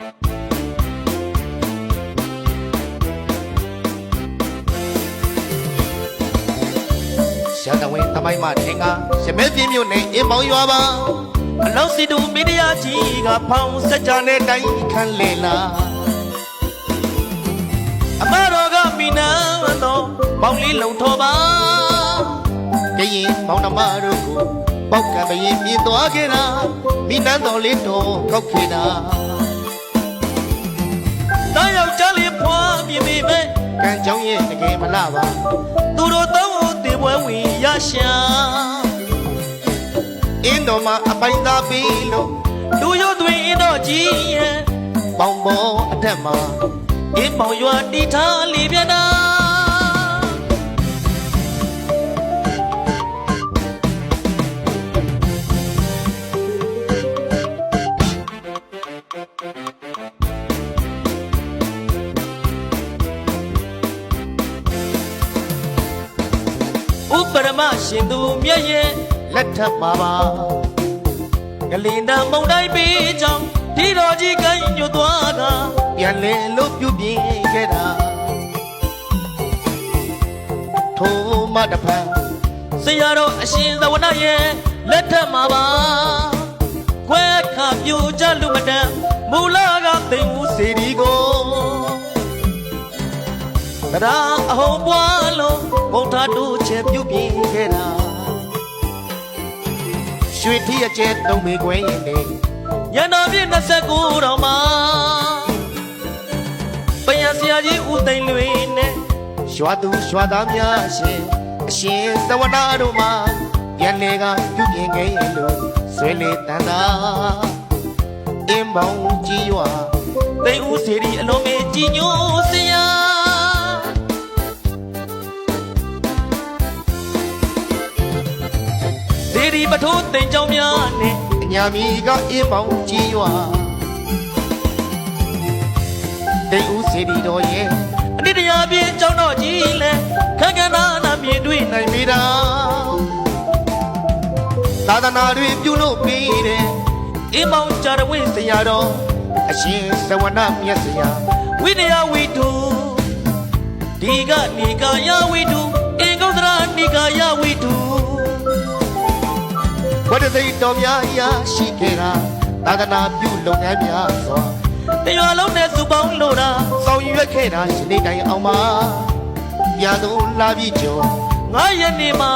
ရှာတဝင်းသမိုင်းမထင်ကရမဲပြင်းမြို့နယ်အင်းပေါင်းရွာပါအလောက်စီတူမီဒီယာကြီးကဖောင်းစကြနဲ့တိုင်းခန့်လေလာအမတော်ကမိနာတော့ပေါင်းလေးလုံထောပါကရင်ပေါင်းနှမတို့ကိုပေါက်ကံပရင်မြင်သွားခဲ့တာမိနန်းတော်လေးတော်ခောက်ခဲ့တာတောင်းယောက်ျားလေးဖွာမြင်ပေမဲ့ကံကြောင်းရဲ့တကယ်မလားပါသူတို့သုံးတေပွဲဝင်ရရှာအင်းတော်မှာအပိုင်သားပြီးလို့လူရိုးသွင်းအင်းတော်ကြီးရဲ့ပေါင်ပေါ်အထက်မှာအင်းပေါင်ရွာတီထားလေပြတာဥပရမရှင်သူမြတ်ရဲ့လက်ထပ်ပါပါကလေးနာမုံတိုင်းပေးကြောင်းဒီတော်ကြီးကိုင်းညွတ်သွားတာပြန်လဲလို့ပြုပြင်ခဲ့တာထိုမတဖန်ဆရာတော်အရှင်သဝနာရဲ့လက်ထပ်မှာပါခွဲခါပြိုကြလူမတန်မူလာကသိမ်ဦးစီဒီကိုတရားအဟုံပွားလုံးဘုံထားတို့ချေပြုပြင်ခဲ့တာရွှေထီးအကျဲသုံးမေခွဲရင်လေညနာပြည့်29တောင်မှာပယံဆရာကြီးဦးသိန်းလွင်နဲ့ရွာသူရွာသားများရှင်အရှင်သဝနာတို့မှာပြန်လေကပြုပြင်ခဲ့ရင်လို့ဆွေလေတန်တာအင်းပေါင်းကြီးရွာသိန်းဦးစီရီအလုံးမေကြီးညိုဆရာဒီပထိုးတိမ်ကြောင်များနဲ့အညာမီကအင်းပေါင်းကြီးရွာတိမ်ဦးစီဒီတော်ရဲ့အတိတရားပြင်းကျောင်းတော်ကြီးလဲခက်ကနာနာမြင်တွေ့နိုင်မိတာသာသနာတွေပြုလို့ပြီးတယ်အင်းပေါင်းကြာတော်ဝိဆရာတော်အရှင်သဝနာမြတ်ဆရာဝိနယဝိတုဒီကနေကာယဝိတုအင်္ဂုတ္တရနိကာယဝိတုဝတ္တသိတော်များရရှိခဲ့တာသာသနာပြုလုပ်ငန်းများစွာတရားလုံးနဲ့စုပေါင်းလို့တာဆောင်ရွက်ခဲ့တာရှင်နေတိုင်အောင်မှာပြန်သူလာပြီးကျော်9ရက်နေ့မှာ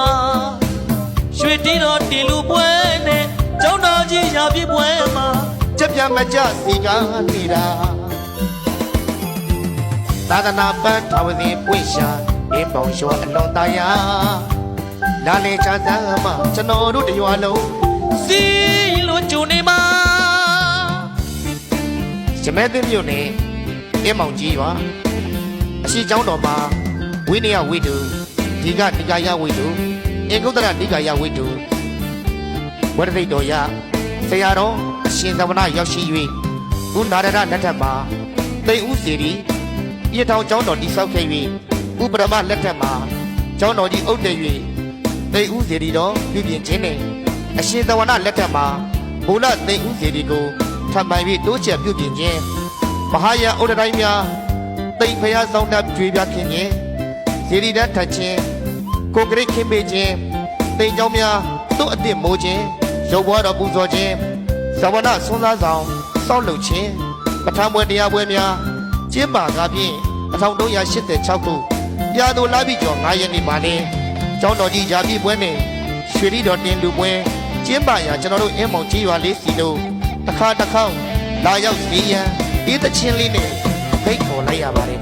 ရွှေတီတော်တီလူပွဲနဲ့ကျောင်းတော်ကြီးရာပြည့်ပွဲမှာချက်ပြမကြစီကနေတာသာသနာပန်းထာဝစဉ်ပွင့်ရှာအင်းပေါင်လျှောအလွန်သားရလာလေချမ်းသာမှာကျွန်တော်တို့တရွာလုံးစီလို့ကြုံနေမှာရမဲသိမြို့နယ်အင်းမောင်ကြီးရွာအရှိကျောင်းတော်မှာဝိနည်းဝိတုဒီကနိကာယဝိတုအင်္ဂုတ္တရနိကာယဝိတုဝရဒိတ်တော်ရဆရာတော်အရှင်သဝနာရောက်ရှိ၍ခုနာရဒလက်ထက်မှာသိမ်ဦးစီရီပြည်ထောင်ကျောင်းတော်တည်ဆောက်ခဲ့၍ဥပရမလက်ထက်မှာကျောင်းတော်ကြီးအုပ်တည်၍သိမ်ဦးစီရီတော်ပြုပြင်ခြင်းနဲ့အရှင်သဝနာလက်ထက်မှာဘုလသိမ်ဦးစီရီကိုထပ်ပိုင်ပြီးတိုးချက်ပြုပြင်ခြင်းမဟာယာဥဒ္ဒတိုင်းများသိမ်ဖျားဆောင်တတ်ကြွေပြခြင်းခြင်းစီရီတတ်ထခြင်းကိုဂရိတ်ခင်းပေးခြင်းသိမ်ကျောင်းများသူ့အစ်စ်မိုးခြင်းရုပ်ဘွားတော်ပူဇော်ခြင်းဇဝနာဆွမ်းသားဆောင်စောက်လုပ်ခြင်းပဋ္ဌာန်းပွဲတရားပွဲများကျင်းပကားဖြင့်1386ခုပြာသူလာပြီးကျော်9ရက်နေ့မှာလည်းကျောင်းတော်ကြီးရာပြည့်ပွဲနဲ့ရွှေရီတော်တင်လူပွဲကျင်းပရာကျွန်တော်တို့အင်းမောင်ကြီးရွာလေးစီတို့တစ်ခါလာရောက်စီရန်ဒီသချင်းလေးနဲ့ဖိတ်ခေါ်လိုက်ရပါတယ်